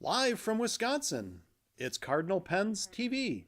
Live from Wisconsin, it's Cardinal Pens TV.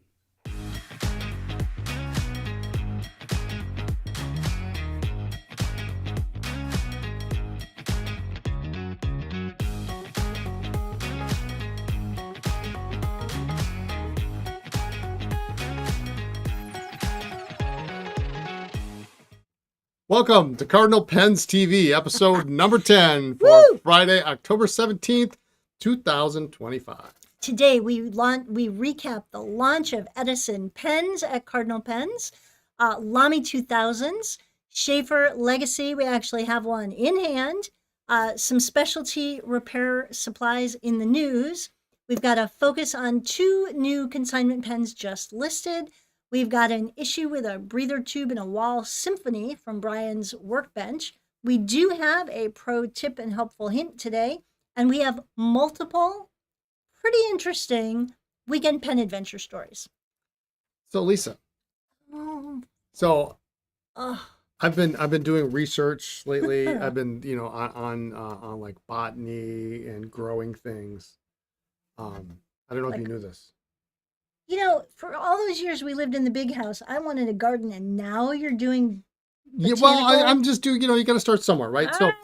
Welcome to Cardinal Pens TV, episode number 10 for Woo! Friday, October 17th, 2025. Today we recap the launch of Edison pens at Cardinal Pens, Lami 2000s, Schaefer Legacy. We actually have one in hand. Some specialty repair supplies in the news. We've got a focus on 2 new consignment pens just listed. We've got an issue with a breather tube and a wall symphony from Brian's workbench. We do have a pro tip and helpful hint today. And we have multiple pretty interesting weekend pen adventure stories. So Lisa, I've been doing research lately. I've been, on like botany and growing things. I don't know if you knew this. For all those years we lived in the big house, I wanted a garden, and now you're doing Yeah, botanical? well, I'm just doing, you got to start somewhere, right? All So right.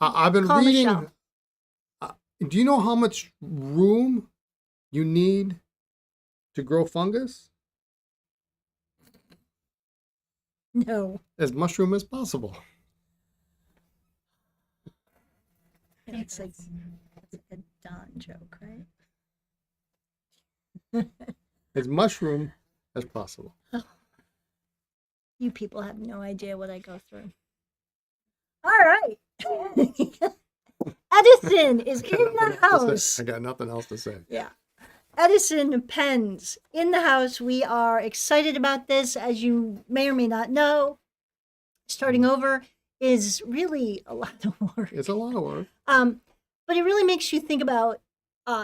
I've been Call reading. Michelle. Do you know how much room you need to grow fungus? No. As much room as possible. It's like a Don joke, right? As much room as possible. You people have no idea what I go through. All right. Edison is in the house. I got nothing else to say. Yeah. Edison pens in the house. We are excited about this. As you may or may not know, starting over is really a lot of work. It's a lot of work. But it really makes you think about,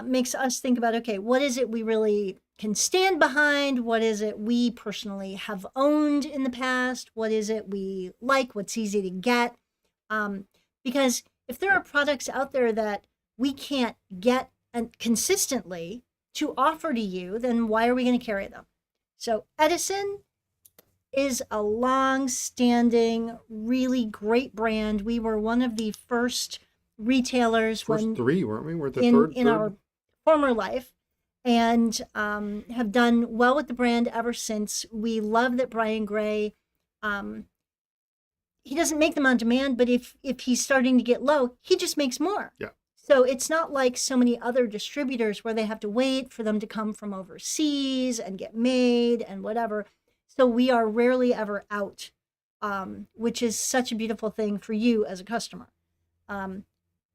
makes us think about, okay, what is it we really can stand behind? What is it we personally have owned in the past? What is it we like? What's easy to get? Because if there are products out there that we can't get consistently to offer to you, then why are we going to carry them? So Edison is a long-standing, really great brand. We were one of the first retailers First 3, weren't we? We're the in third. our former life, and have done well with the brand ever since. We love that Brian Gray, he doesn't make them on demand, but if he's starting to get low, he just makes more. Yeah. So it's not like so many other distributors where they have to wait for them to come from overseas and get made and whatever. So we are rarely ever out, which is such a beautiful thing for you as a customer.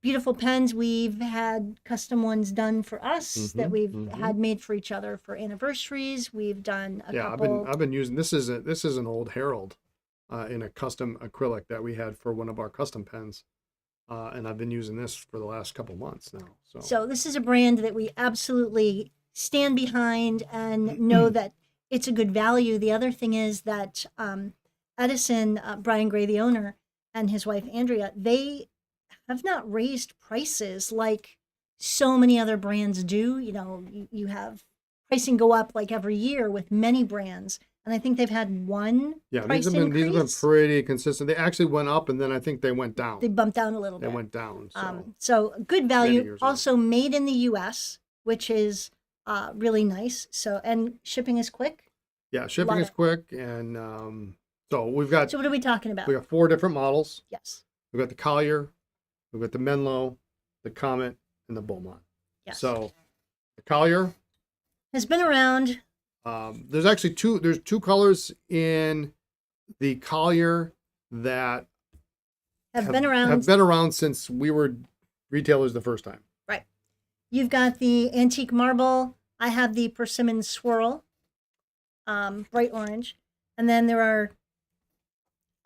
Beautiful pens. We've had custom ones done for us that we've had made for each other for anniversaries. We've done a couple. I've been using this is an old Herald in a custom acrylic that we had for one of our custom pens. And I've been using this for the last couple months now. So this is a brand that we absolutely stand behind and know that it's a good value. The other thing is that Edison, Brian Gray, the owner, and his wife, Andrea, they have not raised prices like so many other brands do. You have pricing go up like every year with many brands. And I think they've had one price these have been increase. pretty consistent. They actually went up, and then I think they went down. They bumped down a little bit. They went down. So good Many value. years Also made in the U.S., which is really nice. So, and shipping is quick. Yeah, shipping Love is it. quick, and so we've got So what are we talking about? 4 different models. Yes. We've got the Collier, we've got the Menlo, the Comet, and the Beaumont. Yes. So the Collier Has been around. there's actually two colors in the Collier that Have been around. since we were retailers the first time. Right. You've got the antique marble. I have the persimmon swirl, bright orange. And then there are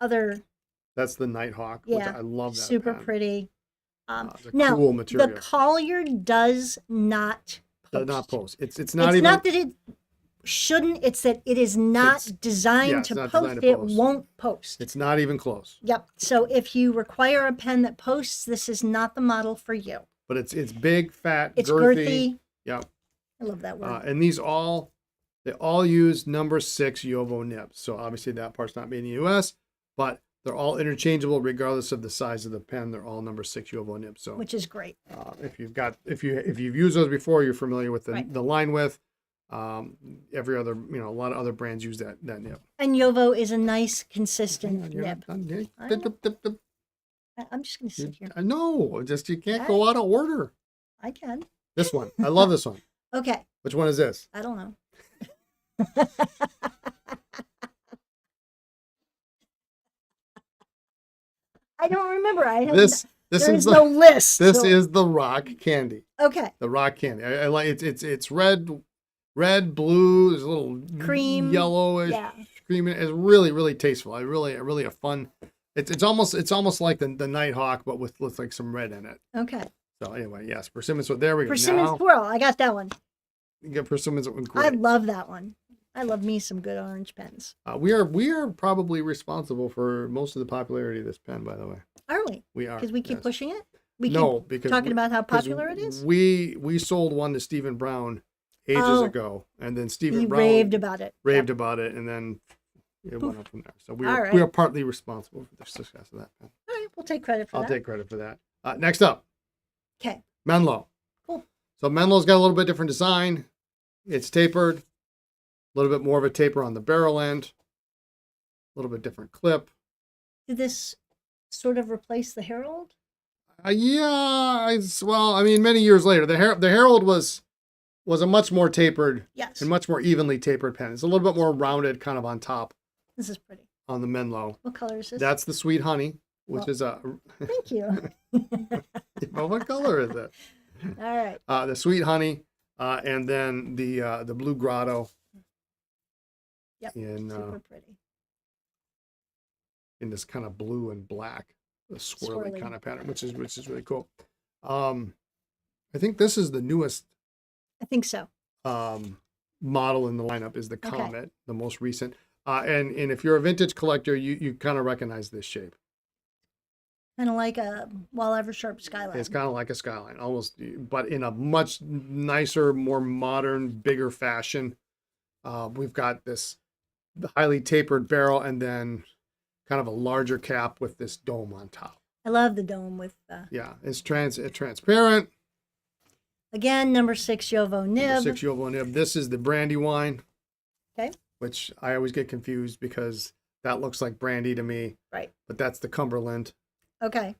other, That's the Nighthawk, which yeah, I love that super pen. pretty. It's a Now, cool material. the Collier does not Does post. not post. It's not It's even. not that it shouldn't, it's that it is not It's- designed it's to not post. designed to It post. won't post. It's not even close. Yep. So if you require a pen that posts, this is not the model for you. but it's big, fat, It's girthy. girthy. Yep. I love that word. And they all use number 6 JoWo nibs. So obviously that part's not made in the U.S., but they're all interchangeable regardless of the size of the pen. They're all number 6 JoWo nibs. So Which is great. if you've used those before, you're familiar with Right. the line width. Every other, a lot of other brands use that nib. And JoWo is a nice, consistent You're nib. not done. I know. I'm just going to sit here. No, just you can't go out of order. I can. This one, I love this one. Okay. Which one is this? I don't know. I don't remember. There is no list. This so- is the rock candy. Okay. The rock candy. I like it's red, blue. There's a little Cream. yellowish Yeah. cream. It's really, really tasteful. Really a fun. It's almost like the Nighthawk, but with like some red in it. Okay. So anyway, yes, persimmon. So there we go. Persimmon Now swirl. I got that one. you get persimmons. I Great. love that one. I love me some good orange pens. We are probably responsible for most of the popularity of this pen. By the way, Are we? we are Because we keep yes. pushing it? We No, keep because talking we- about how 'cause popular it is? We sold one to Stephen Brown ages Oh. ago, and then Stephen He Brown raved about it. raved Yep. about it, and then it went up from there. So we All are right. we are partly responsible for the success of that pen. All right, we'll take credit for I'll that. take credit for that. Next up, Okay. Menlo. Cool. So Menlo's got a little bit different design. It's tapered, a little bit more of a taper on the barrel end, a little bit different clip. Did this sort of replace the Herald? Many years later, the Herald was a much more tapered Yes. and much more evenly tapered pen. It's a little bit more rounded, kind of on top This is pretty. on the Menlo. What color is this? That's the Sweet Honey, which Well- is a. Thank you. Well, what color is it? All right. The Sweet Honey, and then the Blue Grotto. Yep. In Super pretty. in this kind of blue and black, a swirly Swirly. kind of pattern, which is really cool. I think this is the newest I think so. model in the lineup is the Okay. Comet, the most recent. And if you're a vintage collector, you kind of recognize this shape. Kind of like a Wall Eversharp Skyline. It's kind of like a Skyline, almost, but in a much nicer, more modern, bigger fashion. We've got this highly tapered barrel and then kind of a larger cap with this dome on top. I love the dome with, Yeah, it's transparent. again, number 6 JoWo nib. Number 6 JoWo nib. This is the Brandywine. Okay. Which I always get confused because that looks like brandy to me, Right. but that's the Cumberland Okay.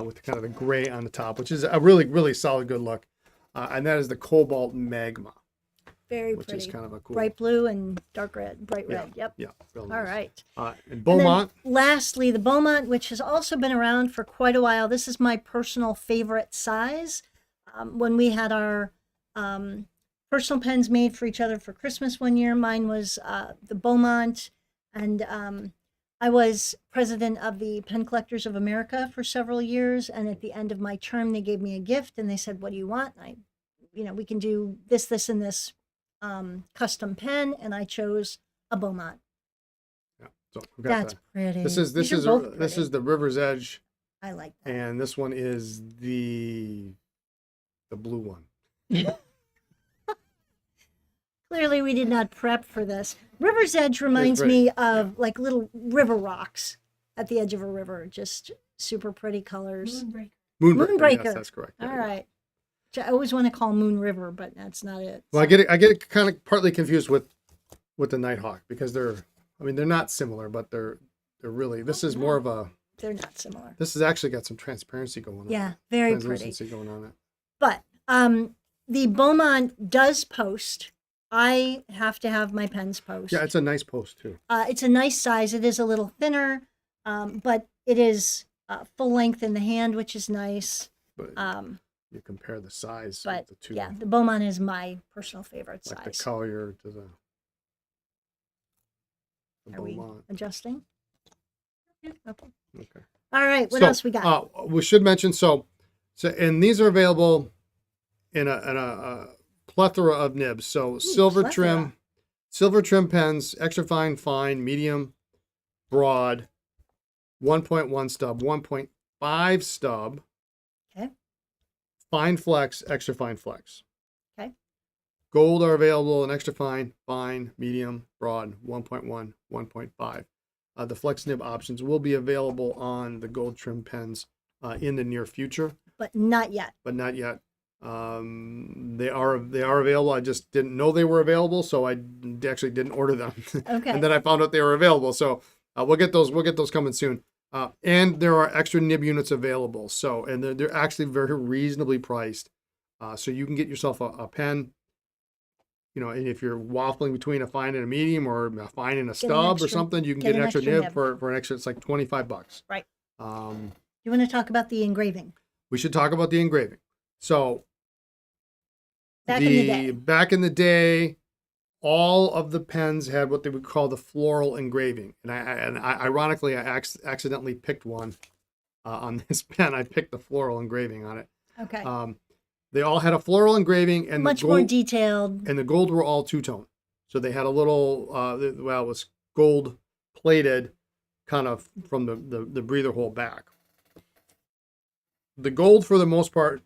with kind of the gray on the top, which is a really, really solid, good look. And that is the Cobalt Magma, Very which pretty. is kind of a cool. Bright blue and dark red. Bright Yeah. red. Yep. Yeah. Real All nice. right. And And Beaumont. then lastly, the Beaumont, which has also been around for quite a while. This is my personal favorite size. When we had our personal pens made for each other for Christmas one year, mine was the Beaumont. And I was president of the Pen Collectors of America for several years. And at the end of my term, they gave me a gift and they said, "What do you want?" And we can do this, and this custom pen. And I chose a Beaumont. Yeah. So we've got That's the, pretty. this is These are both this is pretty. the River's Edge, I like that. and this one is the blue one. Clearly, we did not prep for this. River's Edge reminds pretty, me of like little river rocks at the edge of a river. Just super pretty colors. Moonbreaker. Yes, that's correct. There All you go. right. Which I always want to call Moon River, but that's not it. Well, I get it kind of partly confused with the Nighthawk because they're not similar, but they're really, this is more of a, They're not similar. this has actually got some transparency going on. Yeah, very pretty. Translucency going on it. But the Beaumont does post. I have to have my pens post. Yeah, it's a nice post too. It's a nice size. It is a little thinner, but it is full length in the hand, which is nice. But you compare the size But of the two. yeah, the Beaumont is my personal favorite like size. the Collier to the Are we Beaumont. adjusting? Okay. Okay. All right. What So, else we got? We should mention and these are available in a plethora of nibs. So silver plethora. trim pens, extra fine, medium, broad, 1.1 stub, 1.5 stub, Okay. fine flex, extra fine flex. Okay. Gold are available in extra fine, fine, medium, broad, 1.1, 1.5. The flex nib options will be available on the gold trim pens in the near future, But not yet. but not yet. They are available. I just didn't know they were available, so I actually didn't order them. Okay. And then I found out they were available. So we'll get those coming soon. And there are extra nib units available. So, and they're actually very reasonably priced. So you can get yourself a pen, you know, and if you're waffling between a fine and a medium or a fine and a stub or extra- something, you can get get an an extra extra nib, nib. for an extra, it's like $25. Right. Um, You want to talk about the engraving? we should talk about the engraving. So Back in the day. back in the day, all of the pens had what they would call the floral engraving, and I ironically I accidentally picked one on this pen. I picked the floral engraving on it. Okay. They all had a floral engraving, and Much the gold, more detailed. and the gold were all two-tone. So they had a little it was gold plated, kind of from the breather hole back. The gold, for the most part,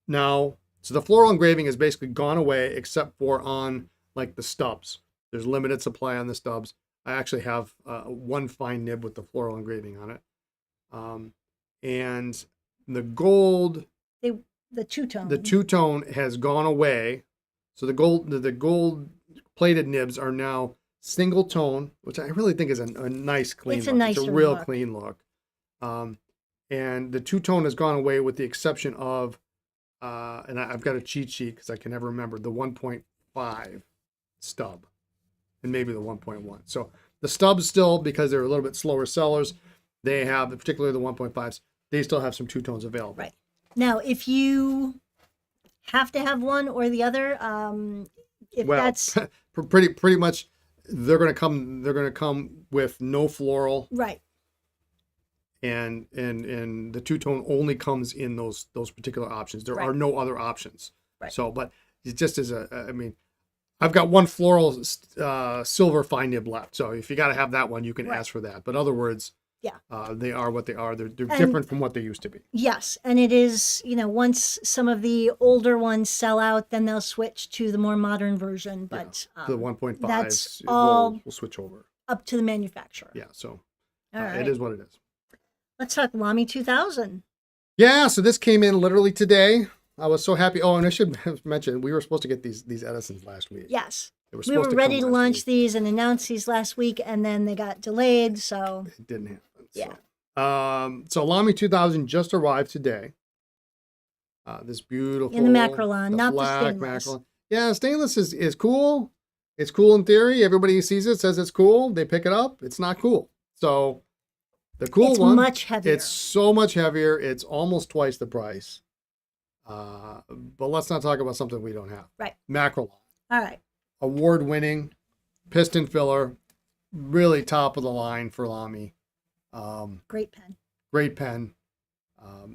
now. So the floral engraving has basically gone away, except for on like the stubs. There's limited supply on the stubs. I actually have one fine nib with the floral engraving on it. And the gold, The two-tone. the two-tone has gone away. So the gold plated nibs are now single tone, which I really think is a nice clean It's a look. It's a nicer real look. clean look. And the two-tone has gone away with the exception of and I've got a cheat sheet because I can never remember the 1.5 stub and maybe the 1.1. So the stubs still, because they're a little bit slower sellers, they have, particularly the 1.5s, they still have some two-tones available. Right. Now, if you have to have one or the other, if Well, that's pretty much they're going to come with no floral, right. and the two-tone only comes in those particular options. There are Right. no other options. Right. So, but it just is I mean, I've got one floral silver fine nib left. So if you got to have that one, you can Right. ask for that. But other words, Yeah. they are what they are. They're And- different from what they used to be. Yes, and it is, once some of the older ones sell out, then they'll switch to the more modern version, but The 1.5s that's all will switch over. up to the manufacturer. Yeah. So All right. it is what it is. Let's talk Lami 2000. Yeah. So this came in literally today. I was so happy. Oh, and I should have mentioned we were supposed to get these Edisons last week. Yes. They We supposed were to ready come to last launch week. these and announce these last week, and then they got delayed, so It didn't happen. yeah. So Lami 2000 just arrived today. This beautiful In the macrolon, not the black stainless. macrolon. Yeah, stainless is cool. It's cool in theory. Everybody who sees it says it's cool. They pick it up. It's not cool. So the cool It's one, much heavier. it's so much heavier. It's almost twice the price. But let's not talk about something we don't have. Right. Macrolon, All right. award-winning piston filler, really top of the line for Lami. Great pen. Great pen.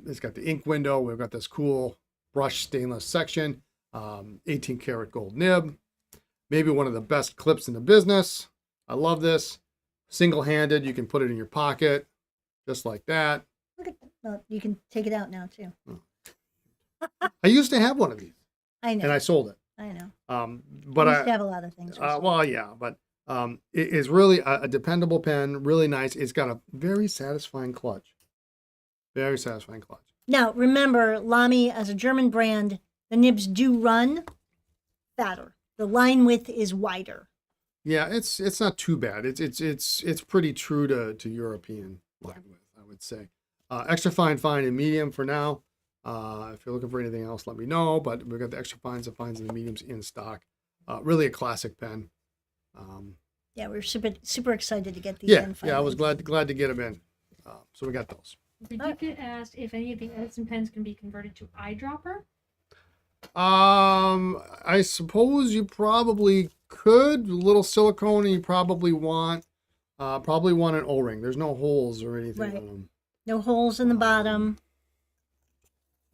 It's got the ink window. We've got this cool brushed stainless section, 18 karat gold nib, maybe one of the best clips in the business. I love this. Single-handed, you can put it in your pocket, just like that. Look at well, you can take it out now too. I used to have one of these, I know. and I sold it. I know. But we used to have a lot of things. well, yeah, but it is really a dependable pen, really nice. It's got a very satisfying clutch. Very satisfying clutch. Now, remember, Lami, as a German brand, the nibs do run fatter. The line width is wider. Yeah, it's not too bad. It's pretty true to European line width, I would say. Extra fine, and medium for now. If you're looking for anything else, let me know. But we've got the extra fines, and the mediums in stock. Really a classic pen. Yeah, we're super excited to get these Yeah, in finally. I was glad to get them in. So we got those. We did get asked if any of the Edison pens can be converted to eyedropper. I suppose you probably could. A little silicone, and you probably want an O-ring. There's no holes or anything Right. on them. No holes in the bottom.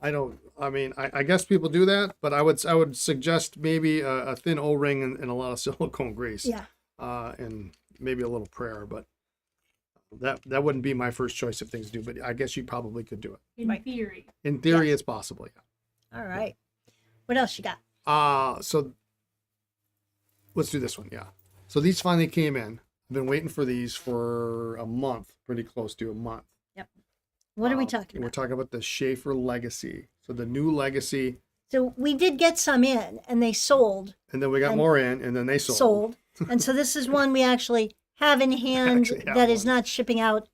I guess people do that, but I would suggest maybe a thin O-ring and a lot of silicone grease. Yeah. And maybe a little prayer, but that wouldn't be my first choice of things to do, but I guess you probably could do it. In Right. theory. In theory, it's possible, yeah. All right. What else you got? So let's do this one. Yeah. So these finally came in. I've been waiting for these for a month, pretty close to a month. Yep. What are we talking We're about? talking about the Schaefer Legacy. So the new Legacy, So we did get some in, and they sold. and then we got And more in, and then they sold. And so this is one we actually have in hand Actually have that is one. not shipping out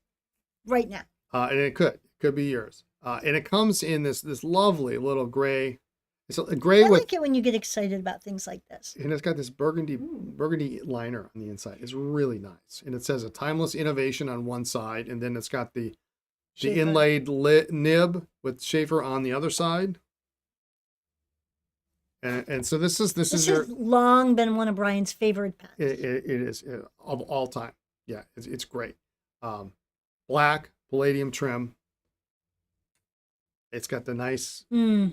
right now. And it could be yours. And it comes in this lovely little gray. It's a gray I with, like it when you get excited about things like this. and it's got this burgundy liner on the inside. It's really nice, and it says a timeless innovation on one side, and then it's got the Schaefer. inlaid nib with Schaefer on the other side. And so this is This your, has long been one of Brian's favorite pens. it is of all time. Yeah, it's great. Black palladium trim. It's got the nice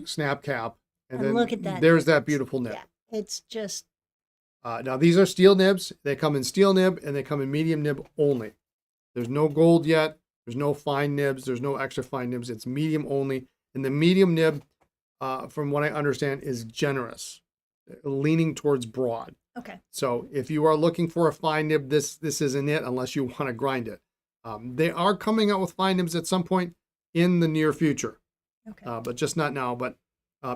snap cap, and And then look at that there's nib. that beautiful nib. Yeah, it's just Now these are steel nibs. They come in steel nib and they come in medium nib only. There's no gold yet. There's no fine nibs. There's no extra fine nibs. It's medium only. And the medium nib, from what I understand, is generous, leaning towards broad. okay. So if you are looking for a fine nib, this isn't it unless you want to grind it. They are coming out with fine nibs at some point in the near future, Okay. but just not now. But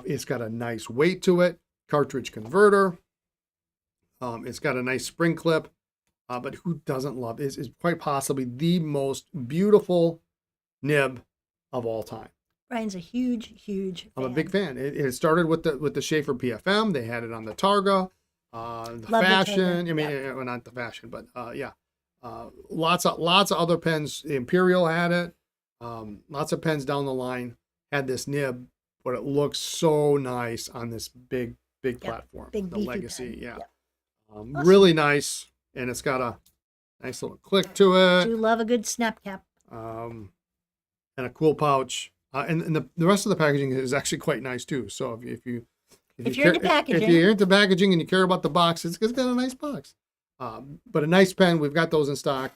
it's got a nice weight to it, cartridge converter. It's got a nice spring clip, but who doesn't love it? Is quite possibly the most beautiful nib of all time. Brian's a huge I'm a fan. big fan. It started with the Schaefer PFM. They had it on the Targa, the Love the fashion. Targa, I mean, well, not the fashion, but yeah, lots of other pens. The Imperial had it. Lots of pens down the line had this nib, but it looks so nice on this big platform. Big the beefy Legacy, pen. yeah, Yep. Awesome. really nice, and it's got a nice little click to it. Do love a good snap cap. And a cool pouch. And the rest of the packaging is actually quite nice too. So if you're into packaging. if you're into packaging and you care about the box, it's got a nice box. But a nice pen. We've got those in stock.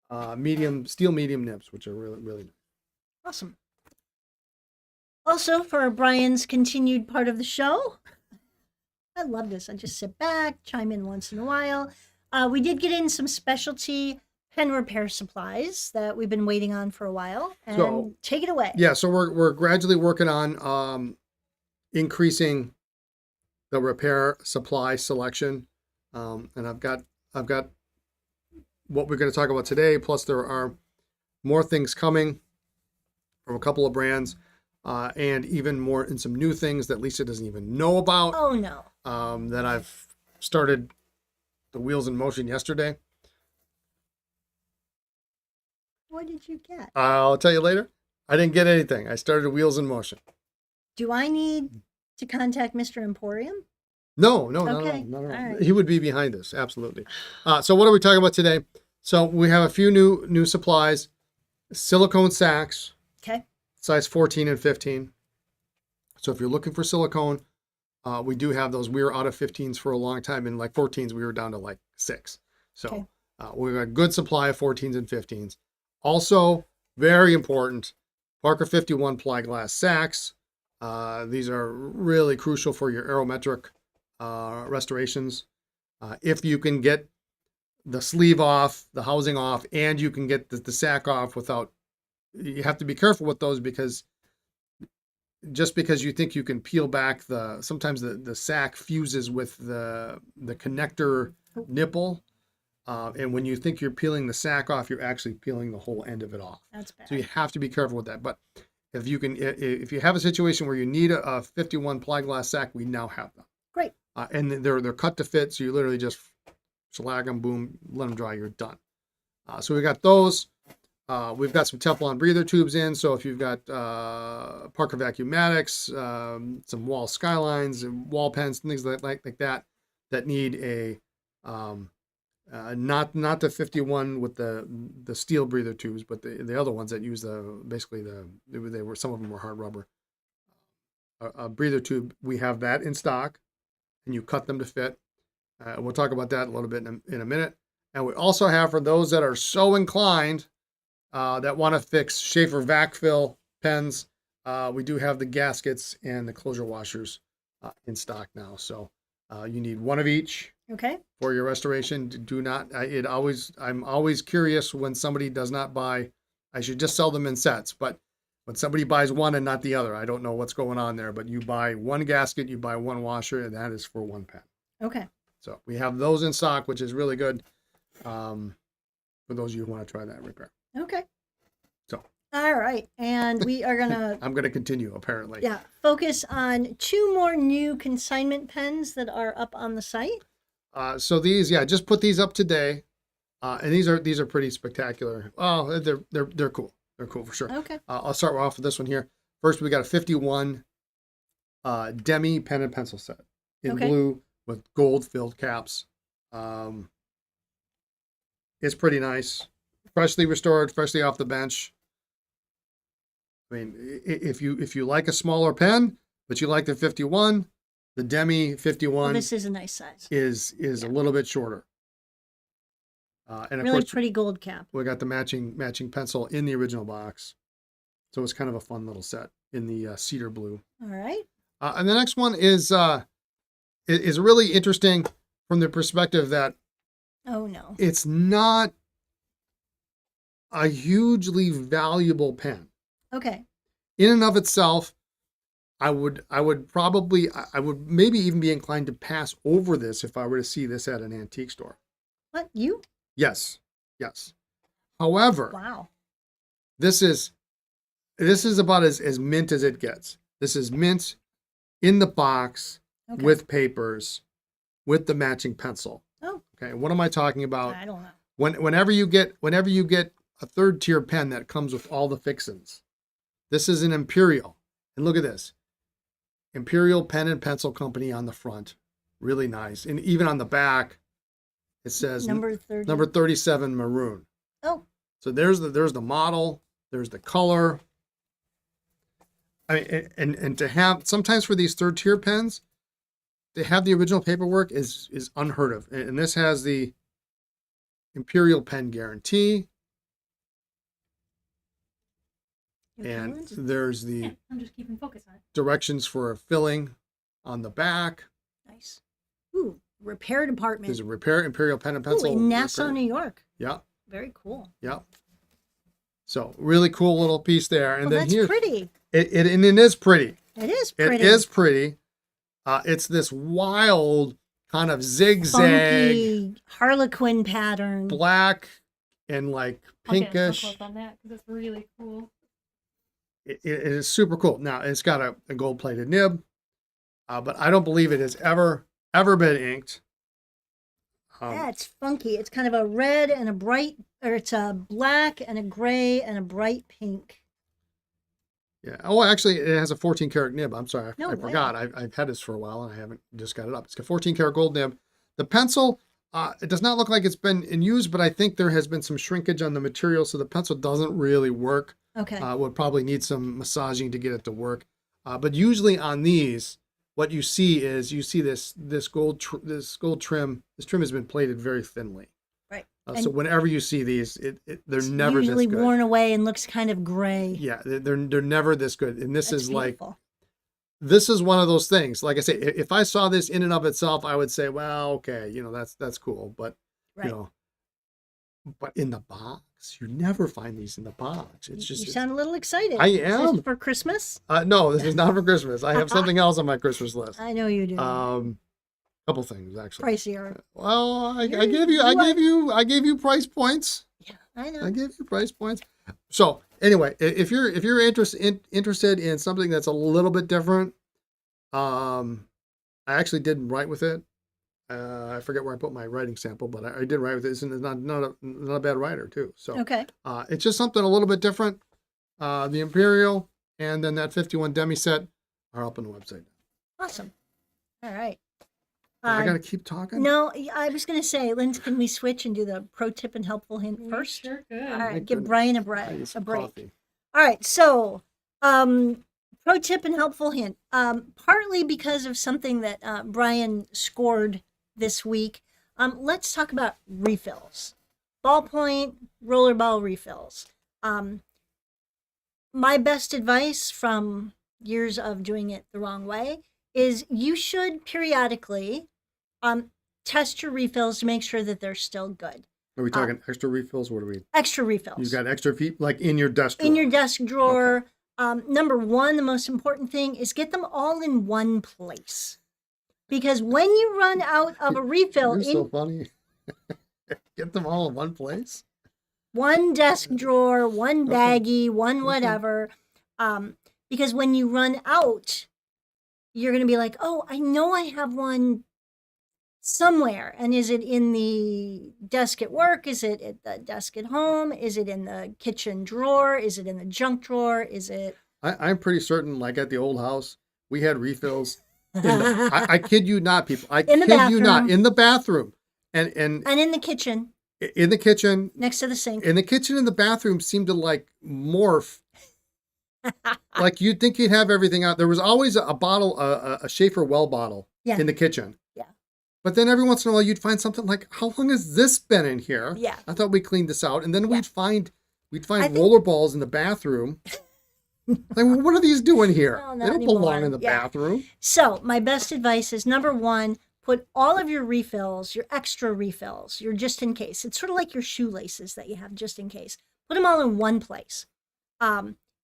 Steel medium nibs, which are really nice. Awesome. Also, for Brian's continued part of the show, I love this. I just sit back, chime in once in a while. We did get in some specialty pen repair supplies that we've been waiting on for a while. And So- take it away. Yeah, so we're gradually working on increasing the repair supply selection, and I've got what we're going to talk about today. Plus, there are more things coming from a couple of brands, and even more and some new things that Lisa doesn't even know about. Oh, no. That I've started the wheels in motion yesterday. What did you get? I'll tell you later. I didn't get anything. I started wheels in motion. Do I need to contact Mr. Emporium? No, not Okay, at all. all right. He would be behind this, absolutely. So what are we talking about today? So we have a few new supplies. Silicone sacks, Okay. size 14 and 15. So if you're looking for silicone, we do have those. We were out of 15s for a long time, and like 14s, we were down to like 6. So Okay. we've got a good supply of 14s and 15s. Also, very important, Parker 51 ply glass sacks. These are really crucial for your aerometric restorations. If you can get the sleeve off, the housing off, and you can get the sack off without, you have to be careful with those, because just because you think you can peel back sometimes the sack fuses with the connector nipple. And when you think you're peeling the sack off, you're actually peeling the whole end of it off. That's bad. So you have to be careful with that. But if you have a situation where you need a 51 ply glass sack, we now have them. Great. And they're cut to fit, so you literally just shelag them, boom, let them dry, you're done. So we got those. We've got some Teflon breather tubes in. So if you've got Parker Vacuumatics, some wall skylines and wall pens, things like that need a not the 51 with the steel breather tubes, but the other ones that use some of them were hard rubber. A breather tube, we have that in stock, and you cut them to fit. We'll talk about that a little bit in a minute. And we also have, for those that are so inclined, that want to fix Schaefer vac fill pens, we do have the gaskets and the closure washers in stock now. So you need one of each Okay. for your restoration. Do not, I'm always curious when somebody does not buy, I should just sell them in sets, but when somebody buys one and not the other, I don't know what's going on there, but you buy one gasket, you buy one washer, and that is for one pen. Okay. So we have those in stock, which is really good for those of you who want to try that repair. Okay. So. All right. And we are going to, I'm going to continue, apparently. yeah, focus on 2 more new consignment pens that are up on the site. So these, yeah, just put these up today. And these are pretty spectacular. Oh, they're cool. They're cool for sure. Okay. I'll start off with this one here. First, we got a 51 Demi pen and pencil set in blue with gold filled caps. It's pretty nice. Freshly restored, freshly off the bench. I mean, if you like a smaller pen, but you like the 51, the Demi 51 Well, this is a nice size. is a little bit shorter. And of Really course, pretty gold cap. we got the matching pencil in the original box. So it's kind of a fun little set in the cedar blue. All right. And the next one is really interesting from the perspective that Oh, no. it's not a hugely valuable pen. Okay. In and of itself, I would maybe even be inclined to pass over this if I were to see this at an antique store. What? You? Yes. However, Wow. this is about as mint as it gets. This is mint in the box Okay. with papers, with the matching pencil. Oh. Okay. What am I talking about? I don't know. Whenever you get a third tier pen that comes with all the fixins, this is an Imperial. And look at this. Imperial Pen and Pencil Company on the front. Really nice. And even on the back, it says Number 30. number 37 maroon. Oh, So there's the model, there's the color. I mean, and to have sometimes for these third tier pens, to have the original paperwork is unheard of. And this has the Imperial Pen Guarantee. And there's the Yeah, I'm just keeping focus on it. directions for filling on the back. nice. Ooh, repair department. There's a repair Imperial Pen and Ooh, Pencil. in Nassau, repair. New York. Yeah, Very cool. yeah. So really cool little piece there. And Well, then that's here, pretty. it is pretty. It is pretty. It is pretty. It's this wild kind of zigzag Funky Harlequin pattern. black and like I'll get so pinkish. close on that because it's really cool. It is super cool. Now it's got a gold plated nib, but I don't believe it has ever been inked. Yeah, it's funky. It's kind of a red and a bright, or it's a black and a gray and a bright pink. Yeah. Oh, actually, it has a 14 karat nib. I'm sorry, No I way. forgot. I've had this for a while and I haven't just got it up. It's got 14 karat gold nib. The pencil, it does not look like it's been in use, but I think there has been some shrinkage on the material, so the pencil doesn't really work. Okay. Would probably need some massaging to get it to work. But usually on these, what you see is this gold trim. This trim has been plated very thinly. Right. So whenever you see these, they're never usually this good. worn away and looks kind of gray. Yeah, they're never this good. And this That's is like, beautiful. this is one of those things. Like I say, if I saw this in and of itself, I would say, well, okay, that's cool. But Right. but in the box, you never find these in the box. It's just You sound a little excited. I Is this am. for Christmas? No, this is not for Christmas. I have something else on my Christmas list. I know you do. Couple things actually. Pricier. Well, I You- gave you price points. Yeah, I know. I gave you price points. So anyway, if you're interested in something that's a little bit different, I actually did write with it. I forget where I put my writing sample, but I did write with it. It's not a bad writer too. So Okay. it's just something a little bit different. The Imperial and then that 51 Demi set are up on the website. Awesome. All right. I gotta keep talking. No, I was going to say, Linz, can we switch and do the pro tip and helpful hint We first? Sure could. All right, Thank give goodness. Brian a I break. need some A break. coffee. All right, so pro tip and helpful hint. Partly because of something that Brian scored this week. Let's talk about refills, ballpoint, rollerball refills. my best advice from years of doing it the wrong way is you should periodically test your refills to make sure that they're still good. Are we talking extra refills? What are we? Extra refills. You've got extra feet, like in your desk drawer. In your desk drawer. Okay. Number one, the most important thing is get them all in one place. Because when you run out of a refill, You're so funny. Get them all in one place. One desk drawer, one baggie, one whatever. Because when you run out, you're going to be like, oh, I know I have one somewhere. And is it in the desk at work? Is it at the desk at home? Is it in the kitchen drawer? Is it in the junk drawer? Is it? I'm pretty certain, like at the old house, we had refills. I kid you not, people. I kid you not. In the bathroom. And in the kitchen. In the kitchen. Next to the sink. In the kitchen and the bathroom seemed to like morph. Like you'd think you'd have everything out. There was always a bottle, a Schaefer well bottle in the kitchen. Yeah. But then every once in a while you'd find something like, how long has this been in here? Yeah. I thought we cleaned this out. And then we'd find roller balls in the bathroom. Like, what are these doing here? Well, they don't belong in the bathroom. So my best advice is number one, put all of your refills, your extra refills, your just in case. It's sort of like your shoelaces that you have just in case. Put them all in one place.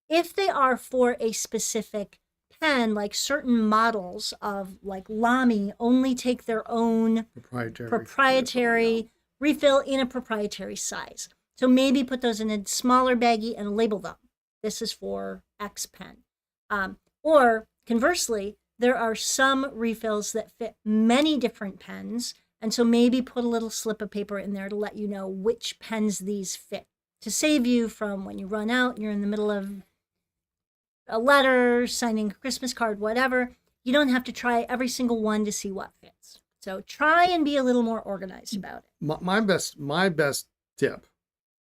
If they are for a specific pen, like certain models of like Lami only take their own proprietary refill in a proprietary size. So maybe put those in a smaller baggie and label them. This is for X pen. Or conversely, there are some refills that fit many different pens. And so maybe put a little slip of paper in there to let you know which pens these fit. To save you from when you run out and you're in the middle of a letter, signing a Christmas card, whatever, you don't have to try every single one to see what fits. So try and be a little more organized about it. My best tip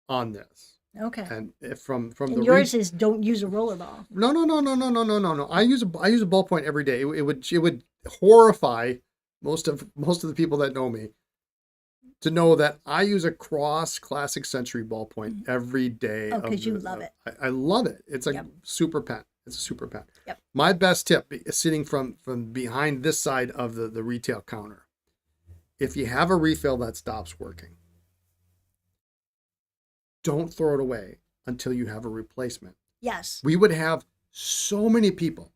on this. Okay. And from and yours is don't use a roller ball. No. I use a ballpoint every day. It would horrify most of the people that know me to know that I use a Cross Classic Century ballpoint every day. Oh, because you love it. I love it. It's a super pen. It's a super pen. Yep. My best tip is sitting from behind this side of the retail counter. If you have a refill that stops working, don't throw it away until you have a replacement. Yes. We would have so many people.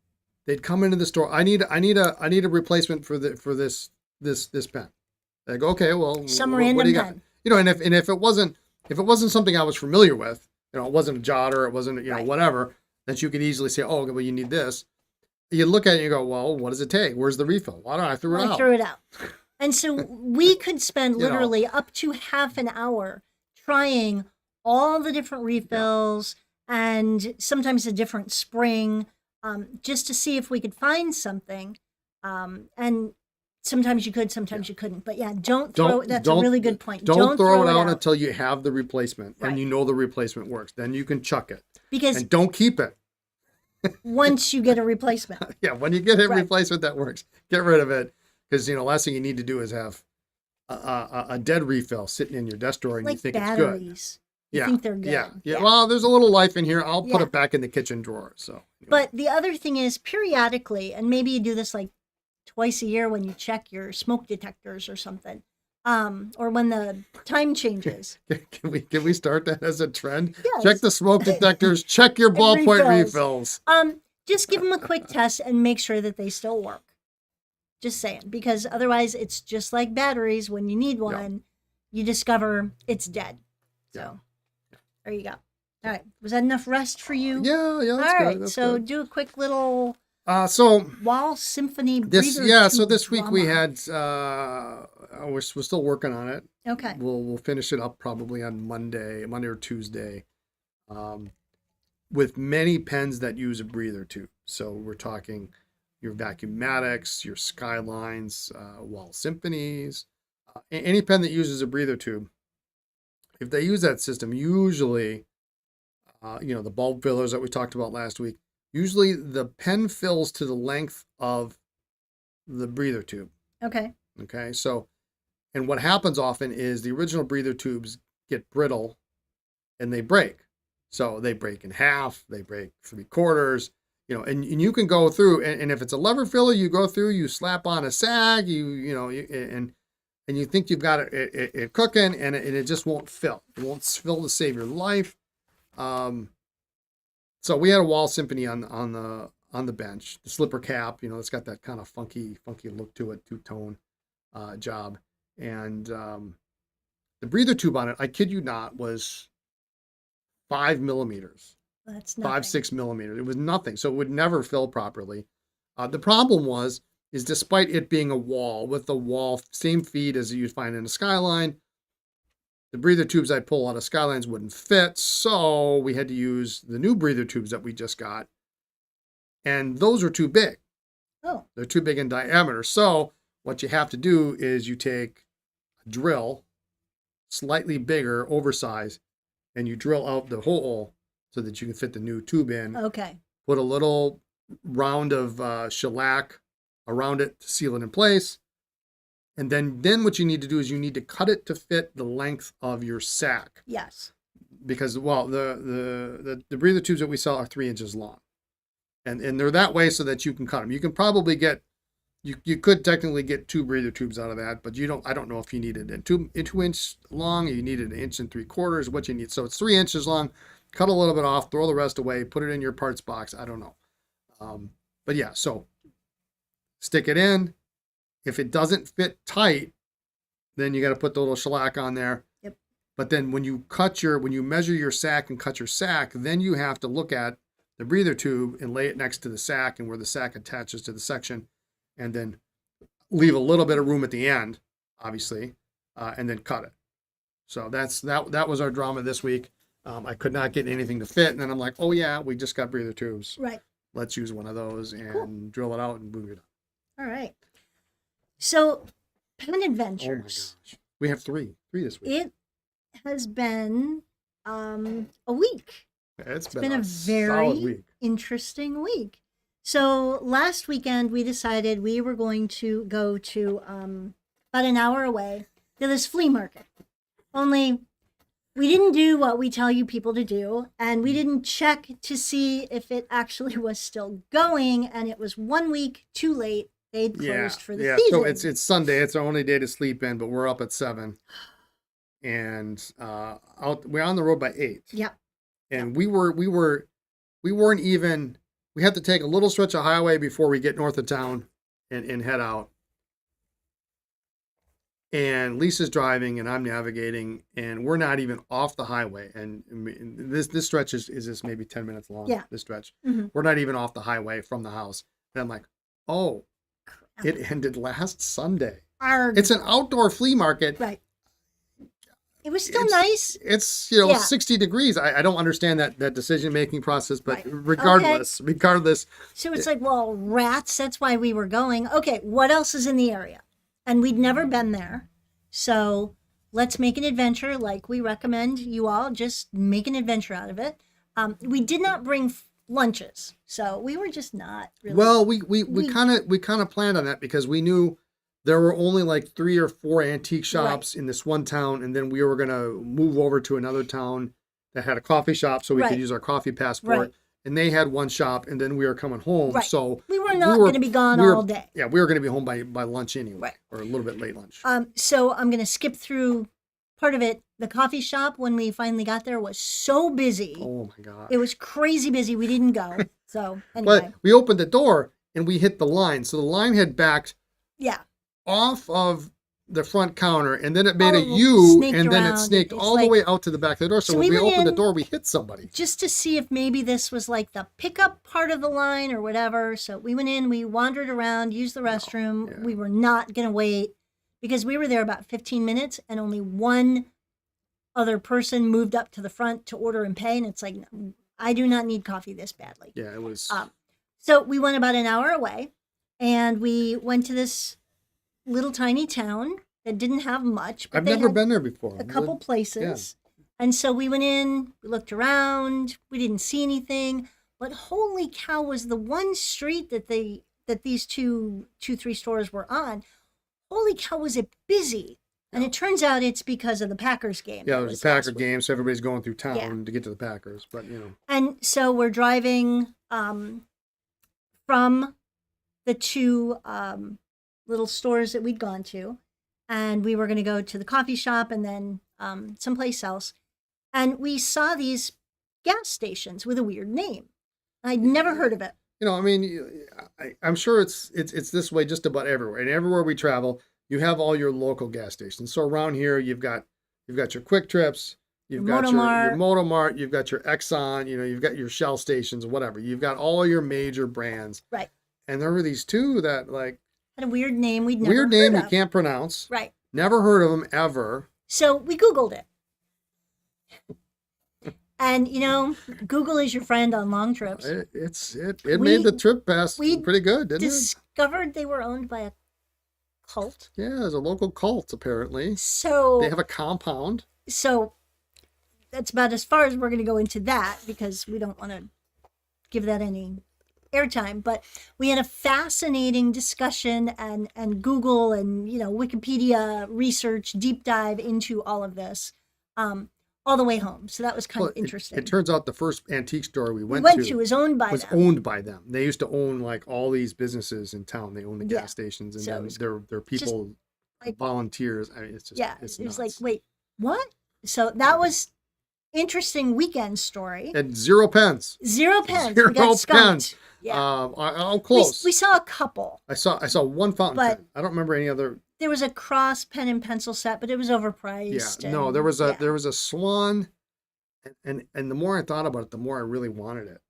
They'd come into the store. I need a replacement for this pen. They go, okay, well, some what random do you got? pen. You know, and if it wasn't something I was familiar with, you know, it wasn't a jotter, it wasn't, you know, whatever, that you could easily say, oh, well, you need this. You look at it and you go, well, what does it take? Where's the refill? Why don't I throw it out? I threw it out. And so we could spend literally up to half an hour trying all the different refills and sometimes a different spring, just to see if we could find something. And sometimes you could, sometimes you couldn't. But yeah, that's a really good point. Don't throw it out until you have the replacement and you know the replacement works. Then you can chuck it. And don't keep it. Once you get a replacement. Yeah, when you get a replacement that works, get rid of it. Because, you know, last thing you need to do is have a dead refill sitting in your desk drawer and like you think batteries. It's good. You think they're good. Yeah. Well, there's a little life in here. I'll put it back in the kitchen drawer. So. Anyway. But the other thing is periodically, and maybe you do this like twice a year when you check your smoke detectors or something, or when the time changes. Can we start that as a trend? Yes. Check the smoke detectors. Check your ballpoint refills. Just give them a quick test and make sure that they still work. Just saying, because otherwise it's just like batteries. When you need one, you discover it's dead. So there you go. All right. Was that enough rest for you? Yeah. All right. So do a quick little wall symphony breather. So this week we had we're still working on it. Okay. We'll finish it up probably on Monday or Tuesday. With many pens that use a breather tube. So we're talking your Vacuumatics, your Skylines, Wall Symphonies, any pen that uses a breather tube. If they use that system, usually, the bulb fillers that we talked about last week, usually the pen fills to the length of the breather tube. Okay. Okay. So, and what happens often is the original breather tubes get brittle and they break. So they break in half, they break 3/4, and you can go through, and if it's a lever filler, you go through, you slap on a sag, and you think you've got it cooking, and it just won't fill. It won't fill to save your life. So we had a wall symphony on the bench, the slipper cap, it's got that kind of funky look to it, two-tone job. And the breather tube on it, I kid you not, was 5 millimeters. That's nothing. 5-6 millimeters. It was nothing. So it would never fill properly. The problem is despite it being a wall with the wall, same feed as you'd find in a Skyline, the breather tubes I'd pull out of Skylines wouldn't fit. So we had to use the new breather tubes that we just got. And those are too big. Oh. They're too big in diameter. So what you have to do is you take a drill, slightly bigger, oversized, and you drill out the hole so that you can fit the new tube in. Okay. Put a little round of shellac around it to seal it in place. And then what you need to do is you need to cut it to fit the length of your sack. Yes. Because, well, the breather tubes that we sell are 3 inches long. And they're that way so that you can cut them. You can probably get, you could technically get 2 breather tubes out of that, but I don't know if you needed it 2-inch long, or you needed 1 3/4, what you need. So it's 3 inches long, cut a little bit off, throw the rest away, put it in your parts box. I don't know. But yeah, so stick it in. If it doesn't fit tight, then you got to put the little shellac on there. Yep. But then when you measure your sack and cut your sack, then you have to look at the breather tube and lay it next to the sack and where the sack attaches to the section, and then leave a little bit of room at the end, obviously, and then cut it. So that was our drama this week. I could not get anything to fit, and then I'm like, oh yeah, we just got breather tubes. Right. Let's use one of those and Cool. drill it out and boom, you're done. All right. So, Pen Oh my Adventures. gosh. We have three this week. It has been a week. It's been a solid very week. interesting week. So last weekend we decided we were going to go to about an hour away to this flea market. Only we didn't do what we tell you people to do, and we didn't check to see if it actually was still going, and it was 1 week too late. They'd closed for the season. So it's Sunday. It's our only day to sleep in, but we're up at 7, and we're on the road by 8. Yep. And we weren't even. We had to take a little stretch of highway before we get north of town and head out. And Lisa's driving and I'm navigating, and we're not even off the highway. And this stretch is just maybe 10 minutes long. Yeah. This stretch. Mm-hmm. We're not even off the highway from the house. And I'm like, oh, it ended last Sunday. It's an outdoor flea market. Right. It was still nice. It's 60 degrees. I don't understand that decision-making process, but Right. regardless. So it's like, well, rats, that's why we were going. Okay, what else is in the area? And we'd never been there. So let's make an adventure like we recommend you all. Just make an adventure out of it. We did not bring lunches, so we were just not really. Well, we kind of planned on that because we knew there were only like 3 or 4 antique shops in this one town, and then we were gonna move over to another town that had a coffee shop, so we could use our coffee passport. Right. And they had one shop, and then we were coming home. Right. So we were not going to be gone all day. Yeah, we were going to be home by lunch anyway, Right. or a little bit late lunch. So I'm going to skip through part of it. The coffee shop, when we finally got there, was so busy. Oh my God. It was crazy busy. We didn't go. So anyway. But we opened the door and we hit the line. So the line had backed off of the front counter, and then it made a U, and then it snaked all the way out to the back of the door. So when we opened the door, we hit somebody. Just to see if maybe this was like the pickup part of the line or whatever. So we went in, we wandered around, used the restroom. Yeah. We were not going to wait because we were there about 15 minutes and only one other person moved up to the front to order and pay. And it's like, I do not need coffee this badly. Yeah, it was. So we went about an hour away, and we went to this little tiny town that didn't have much. But I've never been there before. A couple places. Yeah. And so we went in, we looked around, we didn't see anything, but holy cow, was the one street that these two, 3 stores were on. Holy cow, was it busy. And it turns out it's because of the Packers game. Yeah, that there's was a Packer last week. game, so everybody's going through town Yeah. to get to the Packers. But, you know. And so we're driving from the two little stores that we'd gone to, and we were going to go to the coffee shop and then someplace else. And we saw these gas stations with a weird name. I'd never heard of it. You know, I mean, I'm sure it's this way just about everywhere. And everywhere we travel, you have all your local gas stations. So around here, you've got your Quick Trips, you've got your Motomart, you've got your Exxon, you know, you've got your Shell stations, whatever. You've got all your major brands. Right. And there were these two that like Had a weird name we'd never weird heard name of. you can't pronounce. Right. Never heard of them ever. So we Googled it. And, you know, Google is your friend on long trips. It made the trip pass pretty good, didn't it? Discovered they were owned by a cult. Yeah, there's a local cult apparently. So They have a compound. So that's about as far as we're going to go into that because we don't want to give that any airtime. But we had a fascinating discussion and Google and, you know, Wikipedia research, deep dive into all of this all the way home. So that was kind of interesting. It turns out the first antique store we went to was owned by them. owned by them. They used to own like all these businesses in town. They own the gas stations, and So it then was their people, like- volunteers. I mean, it's just it's it was nuts. like, wait, what? So that was interesting weekend story. And 0 pence. 0 pence. Zero We got skunked. pence. Yeah. I'll close. We saw a couple. I saw one fountain But- pen. I don't remember any other. There was a cross pen and pencil set, but it was overpriced. Yeah, no, and- there was a yeah. there was a swan, and the more I thought about it, the more I really wanted it.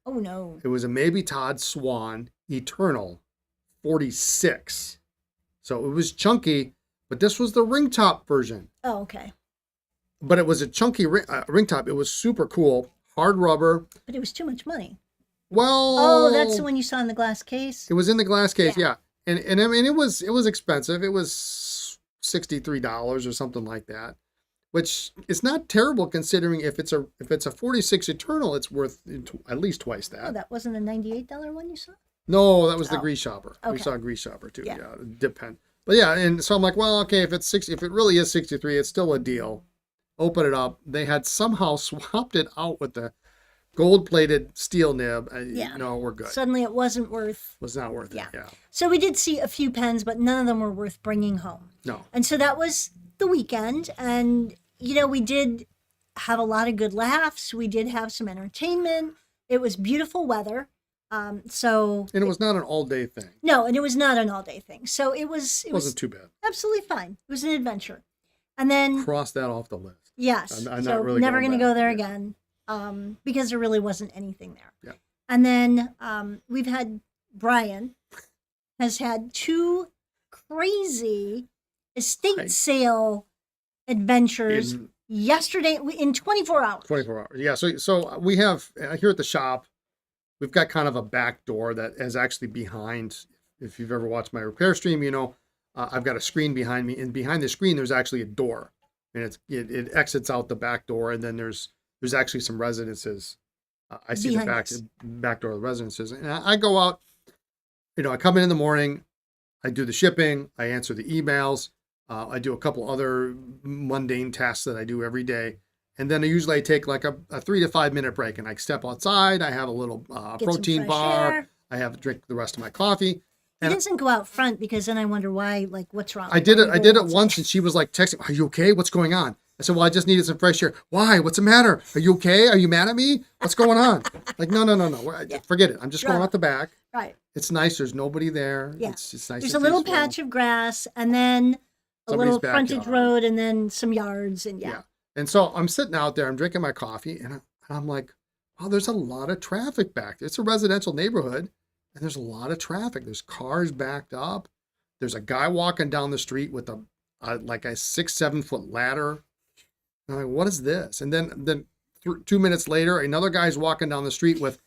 Oh no. It was a Maybe Todd Swan Eternal 46. So it was chunky, but this was the ring top version. Oh, okay. But it was a chunky ring top. It was super cool. Hard rubber. But it was too much money. Well, Oh, that's the one you saw in the glass case? it was in the glass case, Yeah. yeah. And I mean it was expensive. It was $63 or something like that, which is not terrible considering if it's a 46 Eternal, it's worth at least twice that. Oh, that wasn't a $98 one you saw? No, that was the Oh, Grease Shopper. We okay. saw a Grease Shopper too. Yeah. Yeah, dip pen. But yeah, and so I'm like, well, okay, if it really is 63, it's still a deal. Open it up. They had somehow swapped it out with the gold-plated steel nib. Yeah. No, we're good. Suddenly it wasn't worth. Was not worth Yeah. it. Yeah. So we did see a few pens, but none of them were worth bringing home. No. And so that was the weekend. And, you know, we did have a lot of good laughs. We did have some entertainment. It was beautiful weather. So And it was not an all-day thing. no, and it was not an all day thing. So it Wasn't was too bad. absolutely fine. It was an adventure. And then Cross that off the list. yes, I'm so not really never going going to back. go there Yeah. again because there really wasn't anything there. Yeah. And then we've had Brian has had two crazy estate Right. sale adventures In yesterday in 24 hours. 24 hours. Yeah. So we have here at the shop, we've got kind of a back door that is actually behind. If you've ever watched my repair stream, you know, I've got a screen behind me, and behind the screen there's actually a door, and it exits out the back door, and then there's actually some residences. I see Behind the us. back door of the residences, and I go out. You know, I come in the morning, I do the shipping, I answer the emails, I do a couple other mundane tasks that I do every day. And then I take like a 3 to 5 minute break, and I step outside. I have a little Get some protein fresh bar. air. I have drink the rest of my coffee. He And doesn't go out front because then I wonder why, like, what's wrong? I did Why it. are I you did going it once, outside? and she was like texting, "Are you okay? What's going on?" I said, "Well, I just needed some fresh air." "Why? What's the matter? Are you okay? Are you mad at me? What's going on?" Like, no. Yeah. Forget it. I'm just going Right. out the back. Right. It's nice. There's nobody there. Yeah. It's nice. There's and a little peaceful. patch of grass and then a Somebody's little frontage backyard. road and then some yards and yeah. And so I'm sitting out there, I'm drinking my coffee, and I'm like, wow, there's a lot of traffic back there. It's a residential neighborhood, and there's a lot of traffic. There's cars backed up. There's a guy walking down the street with like a 6-7 foot ladder. And I'm like, what is this? And then 2 minutes later, another guy's walking down the street with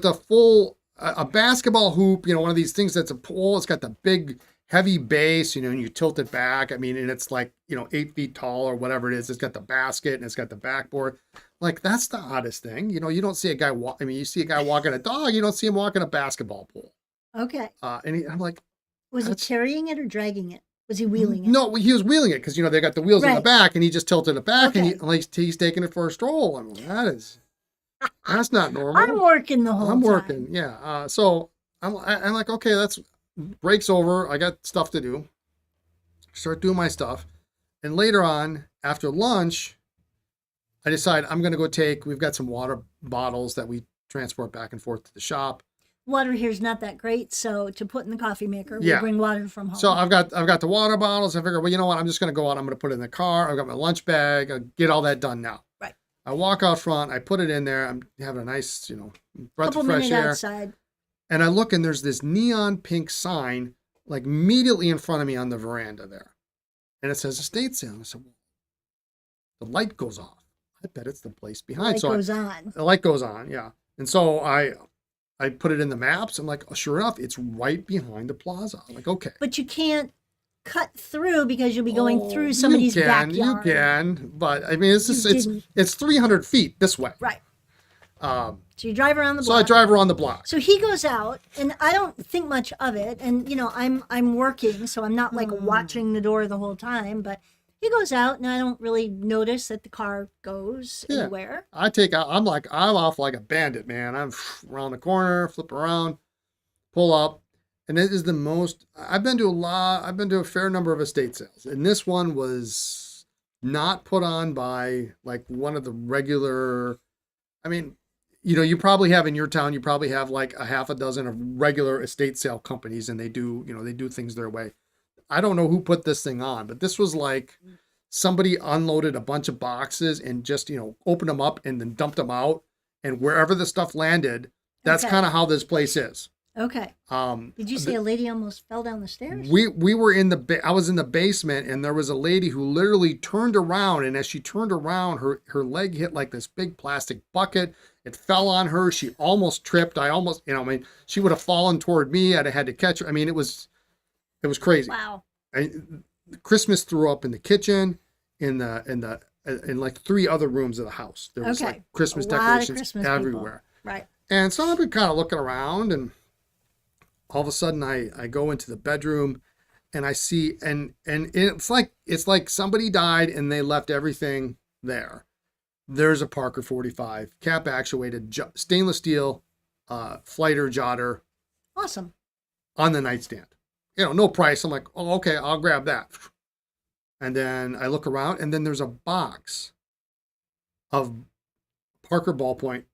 a full a basketball hoop. You know, one of these things that's a pole. It's got the big heavy base, you know, and you tilt it back. I mean, and it's like, you know, 8 feet tall or whatever it is. It's got the basket and it's got the backboard. Like, that's the oddest thing. You know, you don't see a guy you see a guy walking a dog. You don't see him walking a basketball pole. Okay. I'm like, Was he That's- carrying it or dragging it? Was he wheeling it? No, he was wheeling it because they got the wheels in the Right. back, and he just tilted it back, Okay. and he's taking it for a stroll. I'm like, that's not normal. I'm working the whole I'm time. working, yeah. So I'm like, okay, that's break's over. I got stuff to do. Start doing my stuff, and later on after lunch, I decide I'm going to go we've got some water bottles that we transport back and forth to the shop. Water here's not that great, so to put in the coffee maker, Yeah. we bring water from home. So I've got the water bottles. I figure, well, you know what? I'm just going to go out. I'm going to put it in the car. I've got my lunch bag. I'll get all that done now. Right. I walk out front. I put it in there. I'm having a nice, breath couple of fresh minutes air. outside. And I look, and there's this neon pink sign, like immediately in front of me on the veranda there. And it says estate sale. And I said, well, the light goes off. I bet it's the place behind. Light goes on. The light goes on, yeah. And so I put it in the maps. I'm like, oh, sure enough, it's right behind the plaza. I'm like, okay. But you can't cut through because you'll be going through somebody's backyard. You can, but I mean, You it's 300 feet this way. Right. So you drive around the So block. I drive around the block. So he goes out, and I don't think much of it. And I'm working, so I'm not like watching the door the whole time. But he goes out, and I don't really notice that the car goes anywhere. I'm off like a bandit, man. I'm around the corner, flip around, pull up, and it is the most. I've been to a fair number of estate sales, and this one was not put on by like one of the regular. I mean, you probably have in your town, you probably have like a half a dozen of regular estate sale companies, and they do things their way. I don't know who put this thing on, but this was like somebody unloaded a bunch of boxes and just, opened them up and then dumped them out. And wherever the stuff landed, that's Okay. kind of how this place is. Okay. Did you say a lady almost fell down the stairs? We were I was in the basement, and there was a lady who literally turned around, and as she turned around, her leg hit like this big plastic bucket. It fell on her. She almost tripped. She would have fallen toward me. I'd have had to catch her. I mean, it was crazy. Wow. Christmas threw up in the kitchen, in like 3 other rooms of the house. There was like Christmas A lot of decorations Christmas everywhere. People. Right. And so I've been kind of looking around, and all of a sudden I go into the bedroom, and I see, and it's like somebody died and they left everything there. There's a Parker 45 cap actuated stainless steel flighter jotter Awesome. on the nightstand. No price. I'm like, oh, okay, I'll grab that. And then I look around, and then there's a box of Parker ballpoint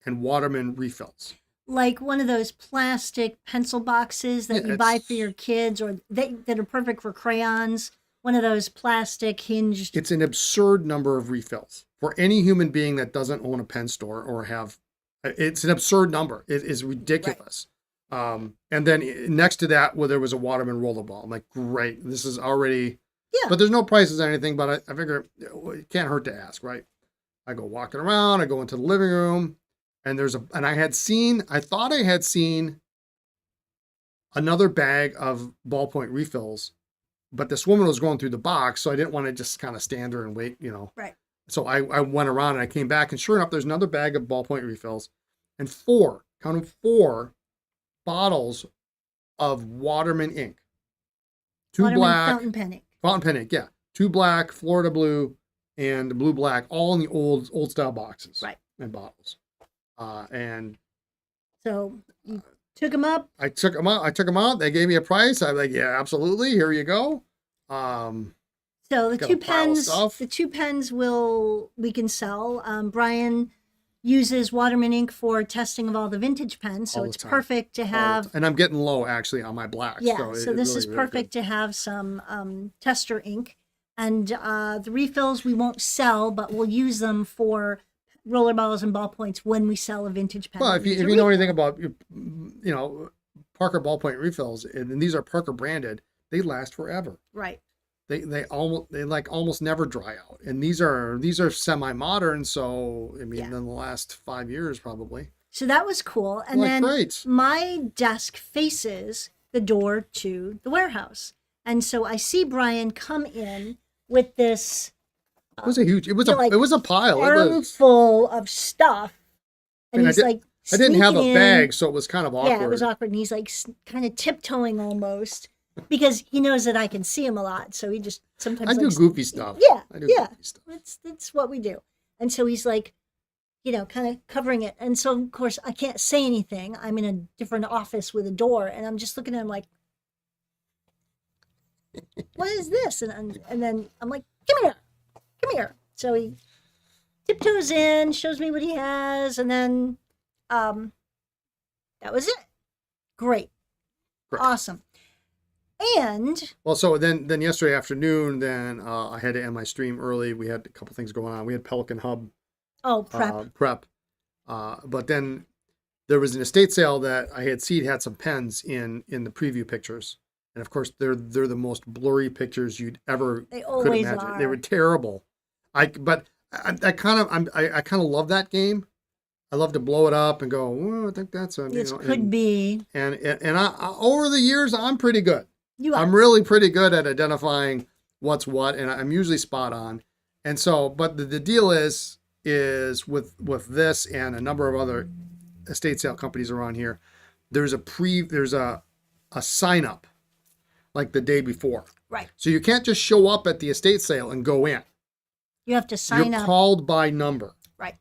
and Waterman refills. Like one of those plastic pencil boxes that you buy for your kids, or that are perfect for crayons. One of those plastic hinged. It's an absurd number of refills for any human being that doesn't own a pen store or have. It's an absurd number. It is ridiculous. Right. And then next to that, there was a Waterman rollerball. I'm like, great, this is already. Yeah. But there's no prices or anything. But I figure it can't hurt to ask, right? I go walking around. I go into the living room, and I thought I had seen another bag of ballpoint refills, but this woman was going through the box, so I didn't want to just kind of stand there and wait, Right. So I went around, and I came back, and sure enough, there's another bag of ballpoint refills, and 4 bottles of Waterman ink. 2 Waterman black. Fountain pen ink. Yeah. 2 black, Florida blue, and blue black, all in the old style boxes. Right. And bottles. And So you took them up. I took them out. They gave me a price. I'm like, yeah, absolutely. Here you go. So the got two a pile of pens, stuff. we can sell. Brian uses Waterman ink for testing of all the vintage pens, so All the it's time. perfect to have. And I'm getting low actually on my black. Yeah, So, so this is perfect to have some tester ink. And the refills we won't sell, but we'll use them for rollerballs and ballpoints when we sell a vintage pen. Well, if you know anything about Parker ballpoint refills, and these are Parker branded, they last forever. Right. They almost never dry out. And these are semi-modern, so I mean in the last 5 years probably. So that was cool. And then great. my desk faces the door to the warehouse. And so I see Brian come in with this It was a pile. armful of stuff. And he's I didn't have a sneaking in. bag, so it was kind of awkward. Yeah, it was awkward. And he's like kind of tiptoeing almost. because he knows that I can see him a lot. So he just sometimes I do likes- goofy stuff. Yeah, I do yeah. goofy stuff. That's what we do. And so he's like, kind of covering it. And so of course I can't say anything. I'm in a different office with a door, and I'm just looking at him like, what is this? And then I'm like, come here. So he tiptoes in, shows me what he has, and then that was it. Great. Awesome. And Well, so then yesterday afternoon, then I had to end my stream early. We had a couple things going on. We had Pelican Hub prep. But then there was an estate sale that I had seen had some pens in the preview pictures. And of course, they're the most blurry pictures you'd ever They could always imagine. are. They were terrible. I kind of love that game. I love to blow it up and go, oh, I think that's a This could be. And I over the years, I'm pretty good. You are. I'm really pretty good at identifying what's what, and I'm usually spot on. And so, but the deal is with this and a number of other estate sale companies around here, there's a sign up like the day before. Right. So you can't just show up at the estate sale and go in. You have to sign You're up. called by number. Right.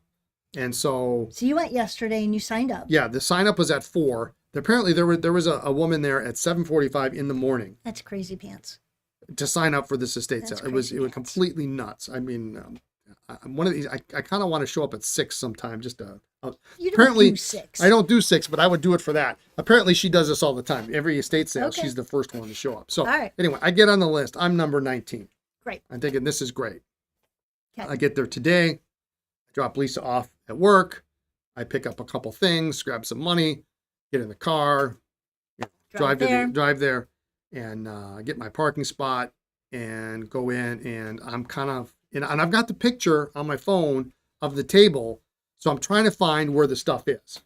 And so So you went yesterday and you signed up. yeah, the sign up was at 4. Apparently there was a woman there at 7:45 in the morning That's crazy pants. to sign up for this estate That's sale. It was crazy pants. completely nuts. I mean, I'm one of these. I kind of want to show up at 6 sometime. Just to, You don't apparently do 6. I don't do 6, but I would do it for that. Apparently she does this all the time. Every estate sale, Okay. she's the first one to show up. So All right. anyway, I get on the list. I'm number 19. Great. I'm thinking this is great. Okay. I get there today. I drop Lisa off at work. I pick up a couple things, grab some money, get in the car, drive there, and get my parking spot and go in. And I'm kind of, and I've got the picture on my phone of the table, so I'm trying to find where the stuff is,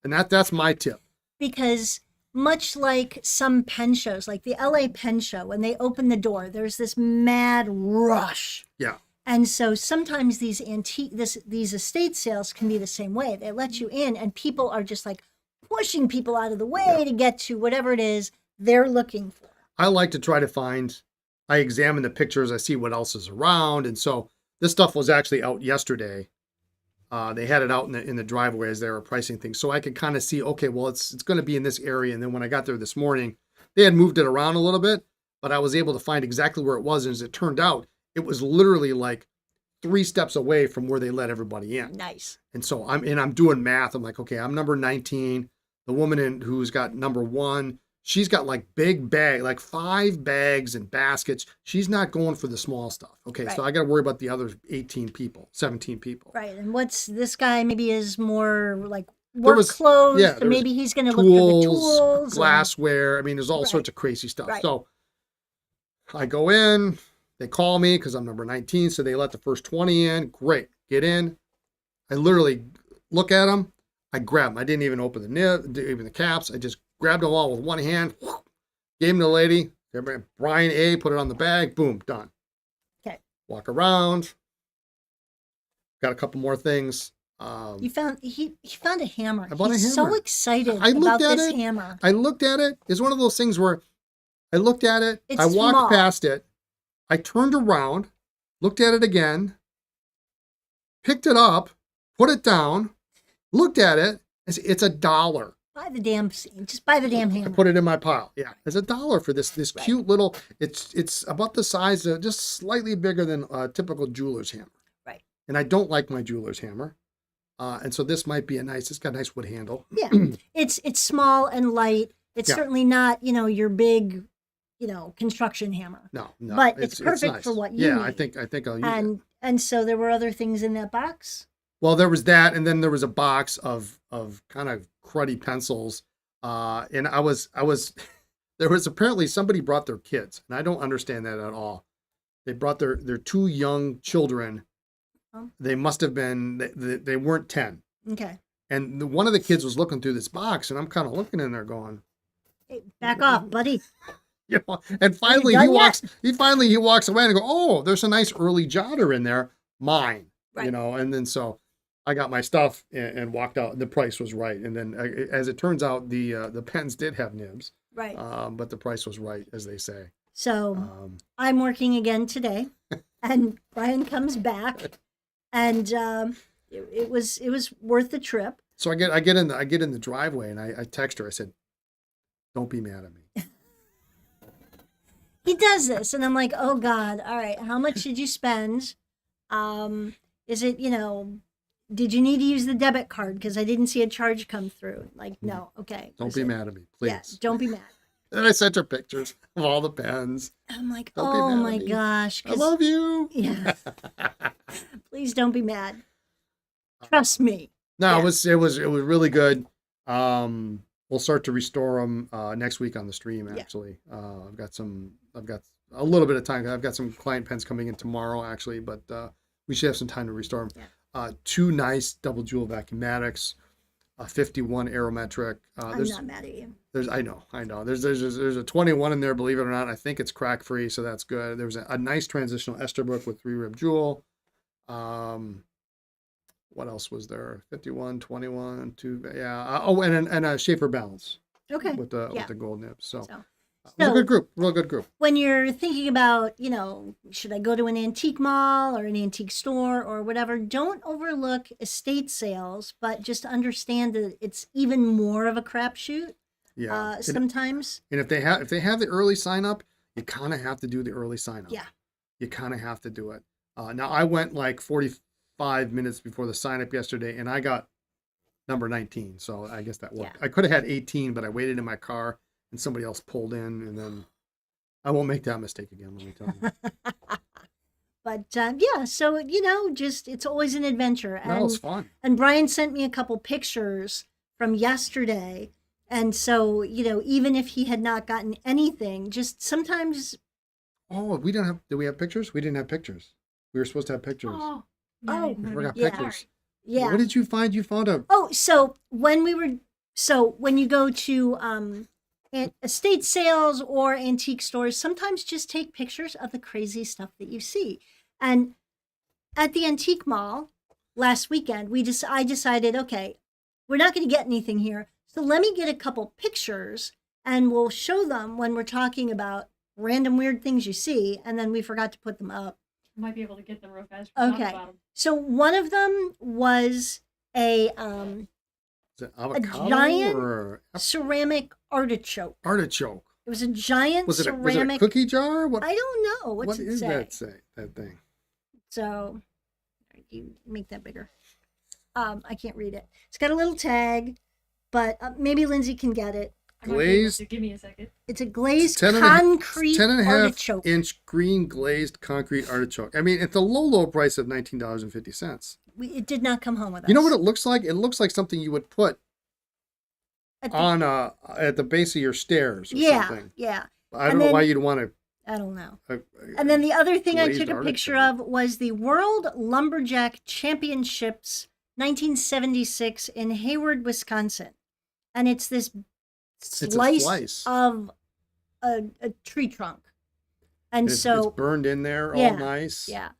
and that's my tip. Because much like some pen shows, like the LA Pen Show, when they open the door, there's this mad rush. Yeah. And so sometimes these these estate sales can be the same way. They let you in, and people are just like pushing people out of the way to get to whatever it is they're looking for. I like to try to find. I examine the pictures. I see what else is around, and so this stuff was actually out yesterday. They had it out in the driveway as they were pricing things, so I could kind of see. Okay, well, it's going to be in this area. And then when I got there this morning, they had moved it around a little bit, but I was able to find exactly where it was. And as it turned out, it was literally like 3 steps away from where they let everybody in. Nice. And so I'm doing math. I'm like, okay, I'm number 19. The woman who's got number 1, she's got like big bag, like 5 bags and baskets. She's not going for the small stuff. Okay, Right. so I got to worry about the other 18 people, 17 people. Right. And what's this guy maybe is more like There work was- clothes, yeah, so there was maybe he's going to look for the tools. and- glassware. I mean, there's all Right. sorts of crazy stuff. Right. So I go in, they call me because I'm number 19. So they let the first 20 in. Great. Get in. I literally look at them. I grab them. I didn't even open the nib, even the caps. I just grabbed them all with one hand, gave them to the lady. Brian A, put it on the bag. Boom, done. Okay. Walk around. Got a couple more things. He found a hammer. I bought a He's so hammer. excited I looked about at this it. hammer. I looked at it. It's one of those things where I looked at it. It's I walked small. past it. I turned around, looked at it again, picked it up, put it down, looked at it. It's $1. Buy the damn, just buy the damn I hammer. put it in my pile. Yeah, it's $1 for this Right. cute little. It's about the size of just slightly bigger than a typical jeweler's hammer. Right. And I don't like my jeweler's hammer, and so this might be it's got a nice wood handle. Yeah, it's small and light. It's Yeah. certainly not your big, construction hammer. No, But it's perfect nice. for what you Yeah, need. I think I'll use it. And so there were other things in that box. Well, there was that, and then there was a box of kind of cruddy pencils, and I was there was apparently somebody brought their kids, and I don't understand that at all. They brought their 2 young children. Oh. They must have been they weren't 10, Okay, and one of the kids was looking through this box, and I'm kind of looking in there going, hey, back off, buddy. and finally done he yet? walks away and go, oh, there's a nice early jotter in there, mine, Right. and then so. I got my stuff and walked out. The price was right, and then as it turns out, the pens did have nibs. Right. But the price was right, as they say. So I'm working again today, and Brian comes back, and it was worth the trip. So I get in the driveway, and I text her. I said, "Don't be mad at me." He does this, and I'm like, oh God, all right, how much did you spend? Is it, did you need to use the debit card? Because I didn't see a charge come through. Like, no, okay. Don't be mad at me, please. Yeah, don't be mad. And I sent her pictures of all the pens. I'm like, Don't be oh mad my at me. gosh. I love you. Yeah. Please don't be mad. Trust me. No, Yeah. it was really good. We'll start to restore them next week on the stream. Actually, I've got a little bit of time. I've got some client pens coming in tomorrow, actually, but we should have some time to restore them. Yeah. 2 nice double jewel vacuumatics, a 51 aerometric. I'm not mad at you. I know. There's a 21 in there, believe it or not. I think it's crack free, so that's good. There was a nice transitional ester book with 3 rib jewel. What else was there? 51, 21, 2. Yeah. And a Schaefer balance. Okay. With the gold nibs. So it was So- a good group. Real good group. When you're thinking about, should I go to an antique mall or an antique store or whatever, don't overlook estate sales, but just understand that it's even more of a crapshoot. Yeah. Sometimes. And if they have the early sign up, you kind of have to do the early sign up. Yeah. You kind of have to do it. Now I went like 45 minutes before the sign up yesterday, and I got number 19. So I guess that worked. Yeah. I could have had 18, but I waited in my car and somebody else pulled in, and then I won't make that mistake again. Let me tell you. But yeah, so just it's always an adventure. That was fun. And Brian sent me a couple pictures from yesterday. And so, even if he had not gotten anything, just sometimes. Oh, did we have pictures? We didn't have pictures. We were supposed to have pictures. Oh, Oh, We forgot yeah. pictures. Yeah. What did you find? You found a. Oh, so when you go to estate sales or antique stores, sometimes just take pictures of the crazy stuff that you see. And at the antique mall last weekend, I decided, okay, we're not going to get anything here. So let me get a couple pictures and we'll show them when we're talking about random weird things you see. And then we forgot to put them up. might be able to get them real fast. Okay. So one of them was a Is it avocado giant or ceramic artichoke. artichoke? It was a giant Was it a ceramic. cookie jar? What? I don't know. What's What it is say? that thing? So, you make that bigger. I can't read it. It's got a little tag, but maybe Lindsay can get it. Glazed. Give me a second. It's a glazed 10 and a half- concrete 10 and a half artichoke. inch green glazed concrete artichoke. I mean, at the low price of $19.50. It did not come home with us. You know what it looks like? It looks like something you would put At the- on at the base of your stairs or yeah, something. yeah. I don't And know then- why you'd want I don't know. to. And then the other thing I glazed took a picture artichoke. of was the World Lumberjack Championships 1976 in Hayward, Wisconsin. And it's this a slice, slice. of a tree trunk. And it's so, burned in there, Yeah, all nice. yeah.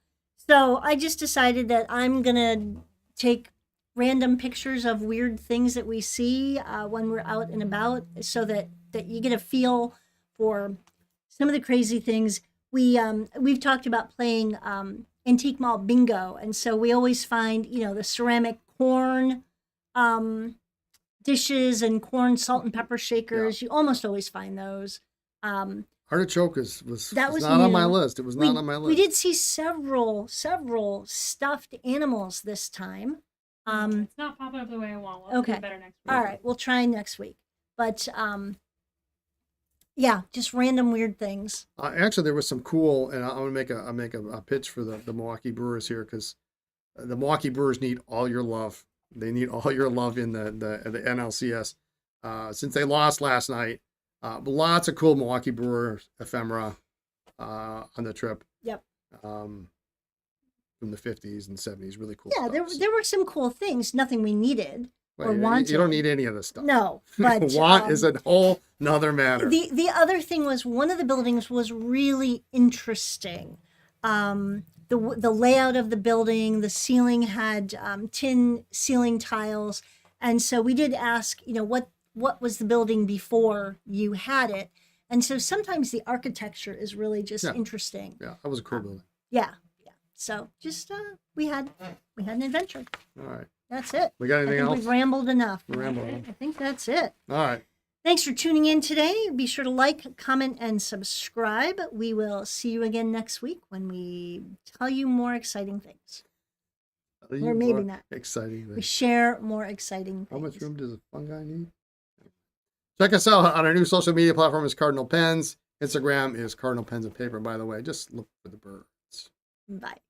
So I just decided that I'm going to take random pictures of weird things that we see when we're out and about so that you get a feel for some of the crazy things. We've talked about playing antique mall bingo, and so we always find the ceramic corn dishes and corn salt and pepper shakers. You almost always find those. Artichoke was That was not on my new. list. It was not on my list. We did see several stuffed animals this time. It's not popping up the way I want. We'll Okay. do better next week. All right, we'll try next week. But yeah, just random weird things. Actually, there was some cool, and I'm gonna make a pitch for the Milwaukee Brewers here, because the Milwaukee Brewers need all your love. They need all your love in the NLCS. Since they lost last night, lots of cool Milwaukee Brewer ephemera on the trip. Yep. From the 50s and 70s, really cool. Yeah, stuff. there were some cool things. Nothing we needed or Well, wanted. you don't need any of this stuff. No, but Want is a whole nother matter. The other thing was one of the buildings was really interesting. The layout of the building, the ceiling had tin ceiling tiles, and so we did ask, what was the building before you had it. And so sometimes the architecture is really just Yeah. interesting. Yeah, that was a cool building. Yeah. So just we had an adventure. All right. That's it. We got I anything think else? we've rambled enough. Rambled. I think that's it. All right. Thanks for tuning in today. Be sure to like, comment, and subscribe. We will see you again next week when we tell you more exciting things. Or maybe not. Exciting. We Thing. share more exciting things. How much room does a fungi need? Check us out on our new social media platform is Cardinal Pens. Instagram is Cardinal Pens and Paper, by the way. Just look for the birds. Bye.